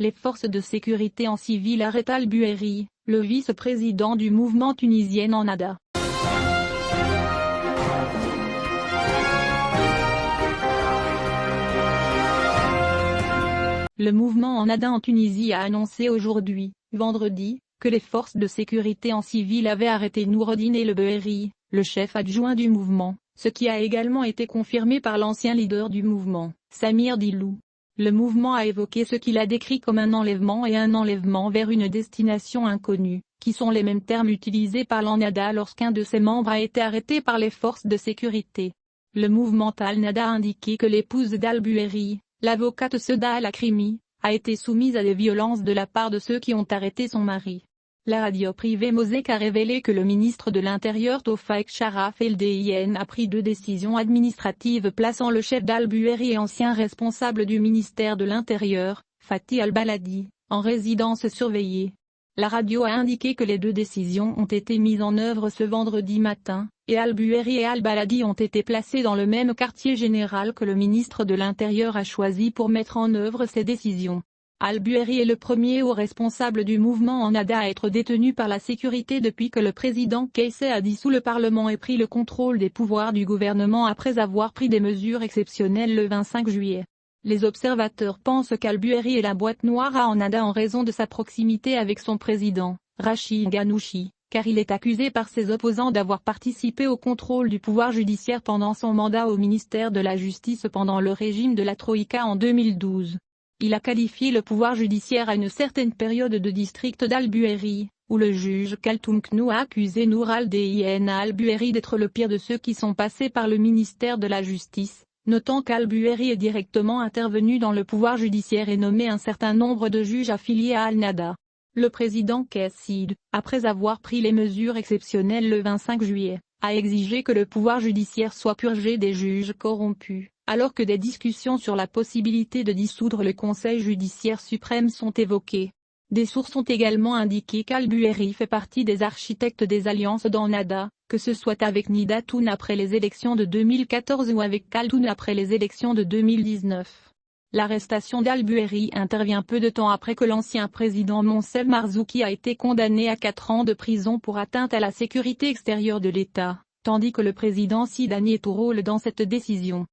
les forces de sécurité en civil arrêtent Al-Buairi, le vice-président du mouvement tunisien Ennahda. Le mouvement Ennahda en Tunisie a annoncé aujourd'hui, vendredi, que les forces de sécurité en civil avaient arrêté Noureddine El-Buairi, le chef adjoint du mouvement, ce qui a également été confirmé par l'ancien leader du mouvement, Samir Dilou. Le mouvement a évoqué ce qu'il a décrit comme un enlèvement et un enlèvement vers une destination inconnue, qui sont les mêmes termes utilisés par l'Ennahda lorsqu'un de ses membres a été arrêté par les forces de sécurité. Le mouvement Al-Ennahda a indiqué que l'épouse d'Al-Buairi, l'avocate Seda Al-Akrimi, a été soumise à des violences de la part de ceux qui ont arrêté son mari. La radio privée Mosaic a révélé que le ministre de l'Intérieur Tawfik Sharaf El-Dien a pris 2 décisions administratives plaçant le chef d'Al-Buairi et ancien responsable du ministère de l'Intérieur, Fatih Al-Baladi, en résidence surveillée. La radio a indiqué que les 2 décisions ont été mises en œuvre ce vendredi matin, et Al-Buairi et Al-Baladi ont été placés dans le même quartier général que le ministre de l'Intérieur a choisi pour mettre en œuvre ces décisions. Al-Buairi est le premier haut responsable du mouvement Ennahda à être détenu par la sécurité depuis que le président Kais Saied a dissous le Parlement et pris le contrôle des pouvoirs du gouvernement après avoir pris des mesures exceptionnelles le 25 juillet. Les observateurs pensent qu'Al-Buairi est la boîte noire à Ennahda en raison de sa proximité avec son président, Rachid Ghannouchi, car il est accusé par ses opposants d'avoir participé au contrôle du pouvoir judiciaire pendant son mandat au ministère de la Justice pendant le régime de la Troïka en 2012. Il a qualifié le pouvoir judiciaire à une certaine période de district d'Al-Buairi, où le juge Kaltoum Knou a accusé Nour al-Dien Al-Buairi d'être le pire de ceux qui sont passés par le ministère de la Justice, notant qu'Al-Buairi est directement intervenu dans le pouvoir judiciaire et nommé un certain nombre de juges affiliés à Al-Ennahda. Le président Kais Saied, après avoir pris les mesures exceptionnelles le 25 juillet, a exigé que le pouvoir judiciaire soit purgé des juges corrompus, alors que des discussions sur la possibilité de dissoudre le Conseil judiciaire suprême sont évoquées. Des sources ont également indiqué qu'Al-Buairi fait partie des architectes des alliances d'Ennahda, que ce soit avec Nida Toune après les élections de 2014 ou avec Kaltoum après les élections de 2019. L'arrestation d'Al-Buairi intervient peu de temps après que l'ancien président Moncef Marzouki a été condamné à 4 ans de prison pour atteinte à la sécurité extérieure de l'État, tandis que le président Siad a nié tout rôle dans cette décision.